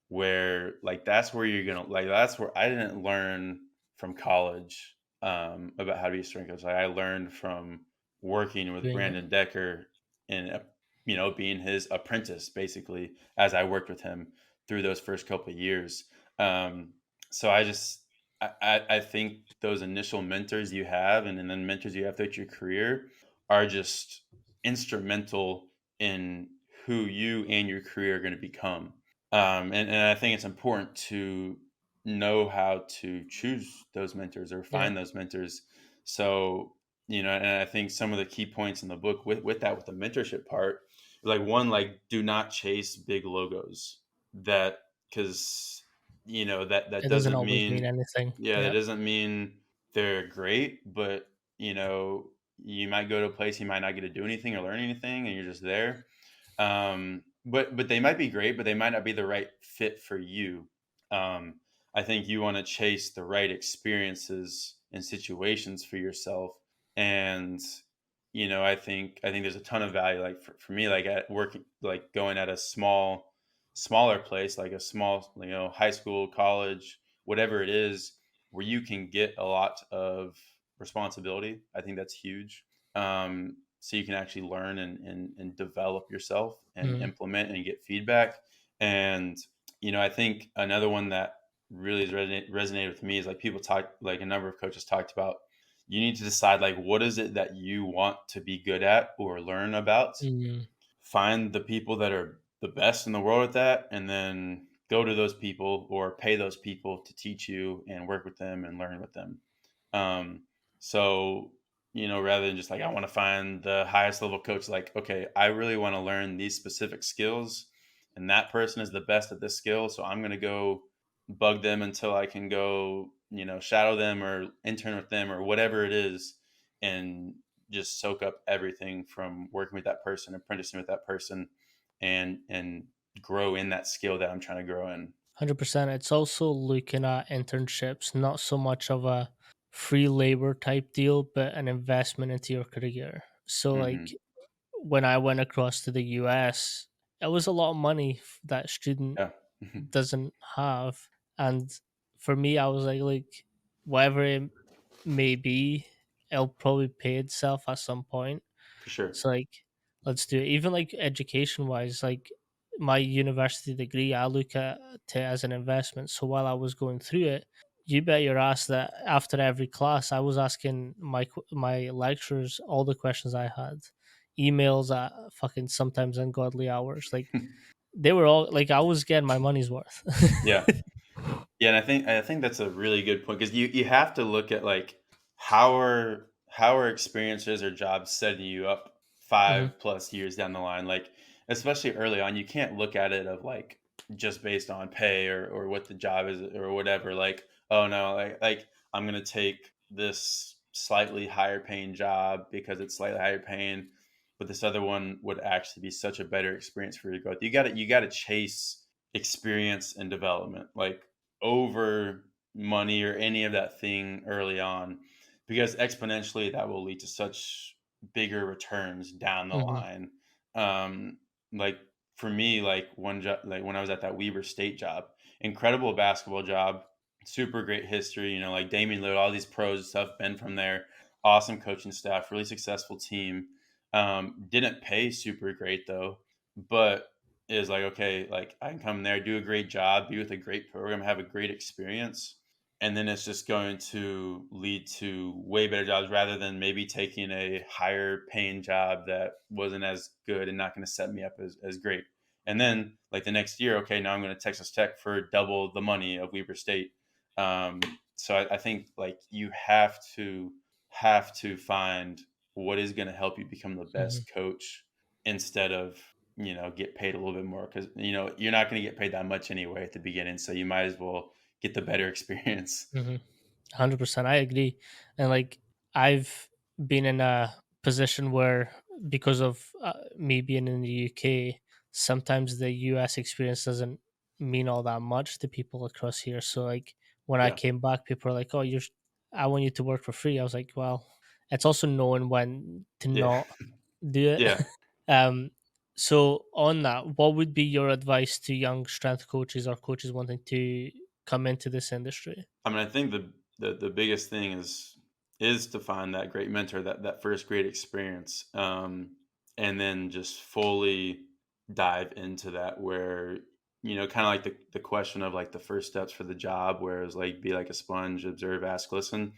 Where like that's where you're gonna like that's where I didn't learn from college about how to be a strength coach. Like I learned from working with Doing it. Brandon Decker and being his apprentice basically as I worked with him through those first couple of years. So I think those initial mentors you have and then mentors you have throughout your career are just instrumental in who you and your career are going to become. And I think it's important to know how to choose those mentors or Yeah. find those mentors. So, and I think some of the key points in the book with that, with the mentorship part, like one, like do not chase big logos that, because, that It doesn't doesn't always mean mean, anything. yeah, that Yeah. doesn't mean they're great, but, you might go to a place you might not get to do anything or learn anything and you're just there. But they might be great, but they might not be the right fit for you. Um, I think you want to chase the right experiences and situations for yourself. And I think there's a ton of value. Like for me, like at working, like going at a smaller place, like a small, high school, college, whatever it is, where you can get a lot of responsibility. I think that's huge. So you can actually learn and develop yourself and Mhm. implement and get feedback. And I think another one that really has resonated with me is like people talk, like a number of coaches talked about, you need to decide like what is it that you want to be good at or learn about. Mhm. Find the people that are the best in the world at that, and then go to those people or pay those people to teach you and work with them and learn with them. um, so, rather than just like, I want to find the highest level coach, like, okay, I really want to learn these specific skills, and that person is the best at this skill. So I'm going to go bug them until I can go, shadow them or intern with them or whatever it is, and just soak up everything from working with that person, apprenticing with that person, and grow in that skill that I'm trying to grow in. 100%. It's also looking at internships, not so much of a free labor type deal, but an investment into your career. So, like, Hmm. when I went across to the US, it was a lot of money that student Yeah. doesn't have. And for me, I was like, whatever it may be, it'll probably pay itself at some point. For sure. So like, let's do it. Even like education wise, like my university degree, I look at it as an investment. So while I was going through it, you bet your ass that after every class, I was asking my lecturers all the questions I had, emails at fucking sometimes ungodly hours. Like they were all like, I was getting my money's worth. Yeah. Yeah, and I think that's a really good point because you have to look at like how are experiences or jobs setting you up Hmm. 5+ years down the line. Like especially early on, you can't look at it of like just based on pay or what the job is or whatever. Like oh no, like I'm gonna take this slightly higher paying job because it's slightly higher paying, but this other one would actually be such a better experience for your growth. You got to chase experience and development. Like over money or any of that thing early on because exponentially that will lead to such bigger returns down the Hmm. line. um like for me, like one job, like when I was at that Weber State job, incredible basketball job, super great history, like Damian Lillard, all these pros and stuff, been from there, awesome coaching staff, really successful team. Didn't pay super great though, but is like, okay, like I can come there, do a great job, be with a great program, have a great experience. And then it's just going to lead to way better jobs rather than maybe taking a higher paying job that wasn't as good and not going to set me up as great. And then like the next year, okay, now I'm going to Texas Tech for double the money of Weber State. So I think like you have to find what is going to help you become the Hmm. best coach instead of get paid a little bit more because you're not going to get paid that much anyway at the beginning, so you might as well get the better experience. 100%. I agree. And like, I've been in a position where, because of me being in the UK, sometimes the US experience doesn't mean all that much to people across here. So, like, when I Yeah. came back, people are like, oh, I want you to work for free. I was like, well, it's also knowing when to Yeah. not do it. Yeah. um, so, on that, what would be your advice to young strength coaches or coaches wanting to come into this industry? I mean, I think the biggest thing is to find that great mentor, that first great experience, and then just fully dive into that. Where kind of like the question of like the first steps for the job, where it's like be like a sponge, observe, ask, listen.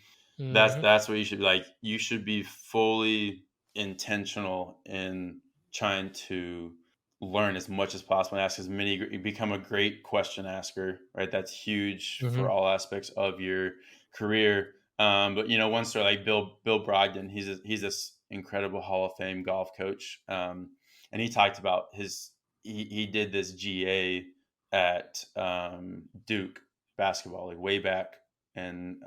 That's Hmm. that's what you should be like. You should be fully intentional in trying to learn as much as possible and ask as many. Become a great question asker, right? That's huge Hmm. for all aspects of your career. But one story like Bill Brogdon, he's this incredible Hall of Fame golf coach, and he talked about he did this GA at Duke basketball like way back, and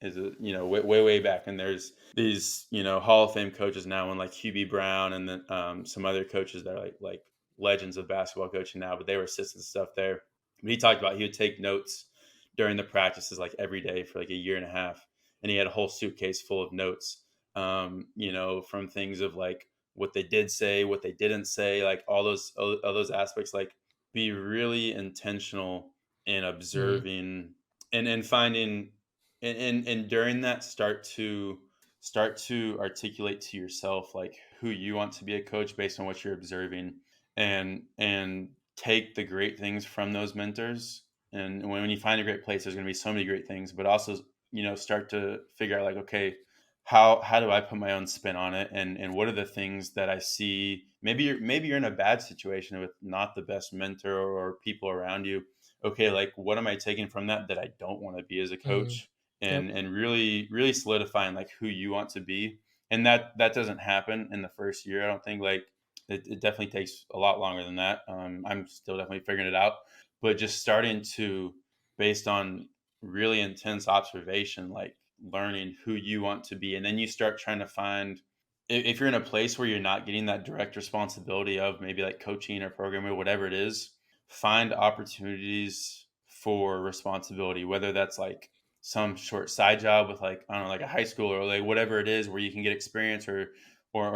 is a way back, and there's these Hall of Fame coaches now, and like QB Brown, and then some other coaches that are like legends of basketball coaching now, but they were assistants and stuff there. But he talked about he would take notes during the practices like every day for like a year and a half, and he had a whole suitcase full of notes, from things of like what they did say, what they didn't say, like all those aspects. Like be really intentional in Hmm. observing and finding and during that start to articulate to yourself like who you want to be a coach based on what you're observing, and take the great things from those mentors. And when you find a great place, there's going to be so many great things, but also start to figure out like, okay, how do I put my own spin on it, and what are the things that I see. Maybe you're in a bad situation with not the best mentor or people around you. Okay, like what am I taking from that I don't want to be as a Hmm. coach, and Yep. and really really solidifying like who you want to be. And that doesn't happen in the first year, I don't think. Like it definitely takes a lot longer than that. I'm still definitely figuring it out, but just starting to, based on really intense observation, like learning who you want to be, and then you start trying to find if you're in a place where you're not getting that direct responsibility of maybe like coaching or programming or whatever it is, find opportunities for responsibility, whether that's like some short side job with like, I don't know, like a high school or like whatever it is where you can get experience or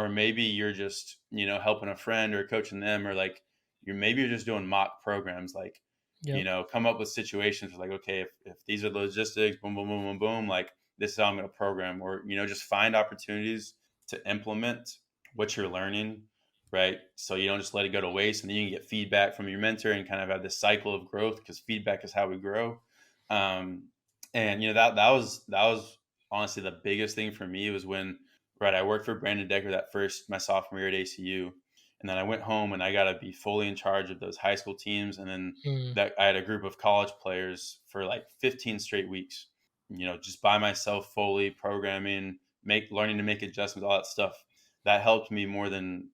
maybe you're just, helping a friend or coaching them or like you're just doing mock programs like, Yep. come up with situations like, okay, if these are the logistics, boom, boom, boom, boom, boom, like this is how I'm going to program or, just find opportunities to implement what you're learning, right? So you don't just let it go to waste, and then you can get feedback from your mentor and kind of have this cycle of growth because feedback is how we grow. Um, and that was honestly the biggest thing for me was when right I worked for Brandon Decker that first my sophomore year at ACU, and then I went home and I got to be fully in charge of those high school teams, and then Mm. that I had a group of college players for like 15 straight weeks, just by myself fully programming, make learning to make adjustments, all that stuff. That helped me more than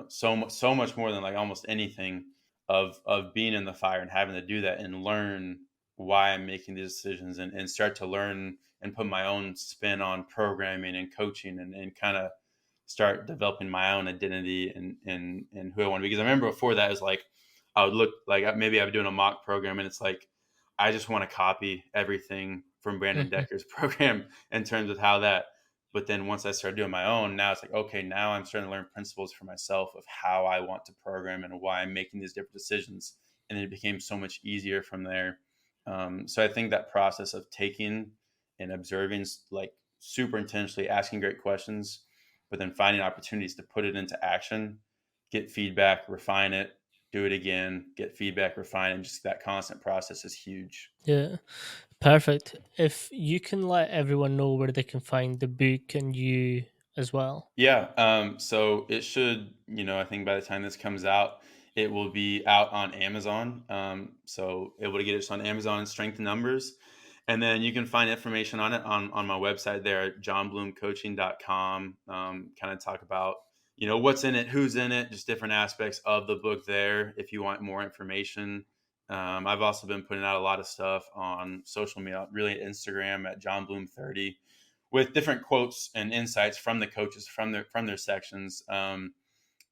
so much more than like almost anything of being in the fire and having to do that and learn why I'm making these decisions and start to learn and put my own spin on programming and coaching and kind of start developing my own identity and who I want to be. Because I remember before that it was like I would look like maybe I'm doing a mock program and it's like I just want to copy everything from Brandon Mhm. Decker's program in terms of how that. But then once I started doing my own, now it's like, okay, now I'm starting to learn principles for myself of how I want to program and why I'm making these different decisions. And then it became so much easier from there. So I think that process of taking and observing, like super intentionally asking great questions, but then finding opportunities to put it into action, get feedback, refine it, do it again, get feedback, refine it, and just that constant process is huge. Yeah. Perfect. If you can let everyone know where they can find the book and you as well. Yeah. So it should, I think by the time this comes out, it will be out on Amazon. So able to get it on Amazon and Strength in Numbers. And then you can find information on it on my website there at johnbloomcoaching.com. Kind of talk about, what's in it, who's in it, just different aspects of the book there if you want more information. I've also been putting out a lot of stuff on social media, really Instagram at johnbloom30 with different quotes and insights from the coaches from their sections. And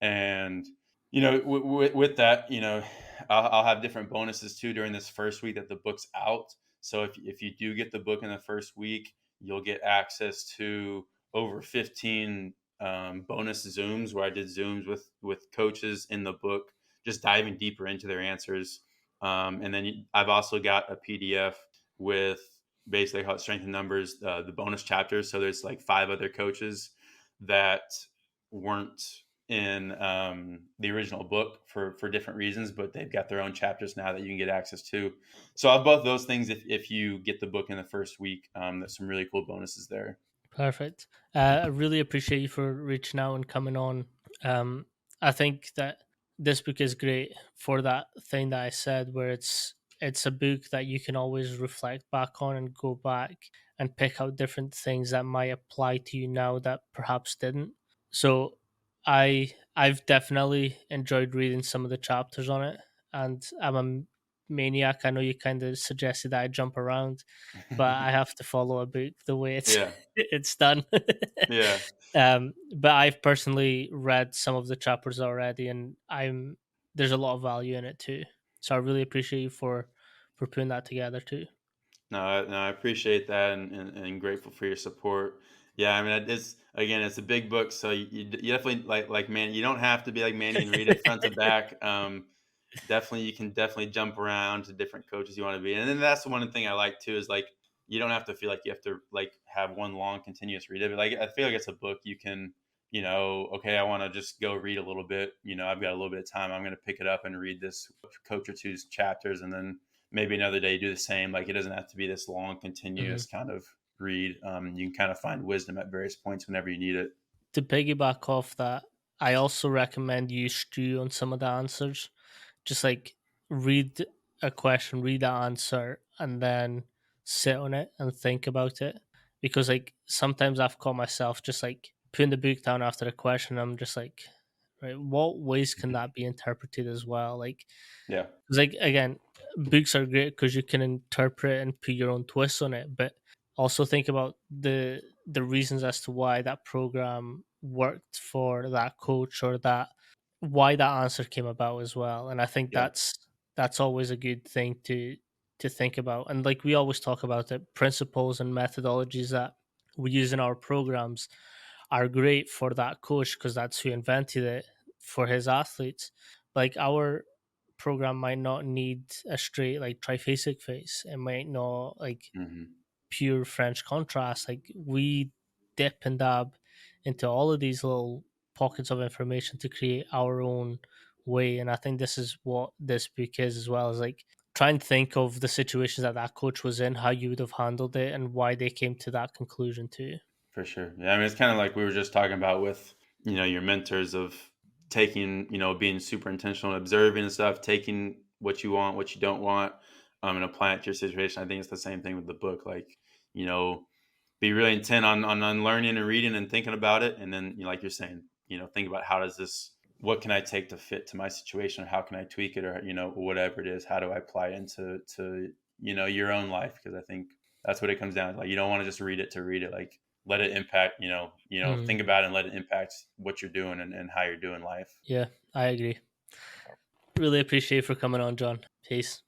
with that, I'll have different bonuses too during this first week that the book's out. So if you do get the book in the first week, you'll get access to over 15 bonus Zooms where I did Zooms with coaches in the book, just diving deeper into their answers. And then I've also got a PDF with basically how it strengthen numbers, the bonus chapters. So there's like 5 other coaches that weren't in the original book for different reasons, but they've got their own chapters now that you can get access to. So of both those things, if you get the book in the first week, there's some really cool bonuses there. Perfect. I really appreciate you for reaching out and coming on. Um, I think that this book is great for that thing that I said, where it's a book that you can always reflect back on and go back and pick out different things that might apply to you now that perhaps didn't. So I've definitely enjoyed reading some of the chapters on it, and I'm a maniac. I know you kind of suggested that I jump around, but I have to follow a book the way it's Yeah, it's done. yeah. But I've personally read some of the chapters already, and I'm there's a lot of value in it too. So I really appreciate you for putting that together too. No, I appreciate that and grateful for your support. Yeah, I mean, it's again, it's a big book, so you definitely like man, you don't have to be like Manny and read it front to back. Definitely you can definitely jump around to different coaches you want to be. And then that's the one thing I like too is like you don't have to feel like you have to like have one long continuous read of it. Like I feel like it's a book you can, okay, I want to just go read a little bit. I've got a little bit of time. I'm going to pick it up and read this coach or two's chapters, and then maybe another day do the same. Like it doesn't have to be this long, Mhm. continuous kind of read. You can kind of find wisdom at various points whenever you need it. To piggyback off that, I also recommend you stew on some of the answers. Just like read a question, read the answer, and then sit on it and think about it. Because like sometimes I've caught myself just like putting the book down after a question. I'm just like, right, what ways can that be interpreted as well? Like, Yeah. 'cause, like again, books are great because you can interpret and put your own twist on it, but also think about the reasons as to why that program worked for that coach, or that why that answer came about as well. And I think Yeah. that's always a good thing to think about. And like we always talk about, the principles and methodologies that we use in our programs are great for that coach because that's who invented it for his athletes. Like our program might not need a straight like triphasic face. It might not like Hmm. pure French contrast. Like we dip and dab into all of these little pockets of information to create our own way. And I think this is what this book is as well, as like try and think of the situations that that coach was in, how you would have handled it, and why they came to that conclusion too. For sure. Yeah, I mean, it's kind of like we were just talking about with, your mentors of taking, being super intentional, observing and stuff, taking what you want, what you don't want, and applying it to your situation. I think it's the same thing with the book. Like, you know, be really intent on learning and reading and thinking about it, and then, like you're saying, think about how does this, what can I take to fit to my situation, or how can I tweak it, or whatever it is, how do I apply it into your own life? Because I think that's what it comes down to. Like, you don't want to just read it to read it. Like, let it impact, Mm, think about it and let it impact what you're doing, and how you're doing life. yeah, I agree. Really appreciate you for coming on, John. Peace.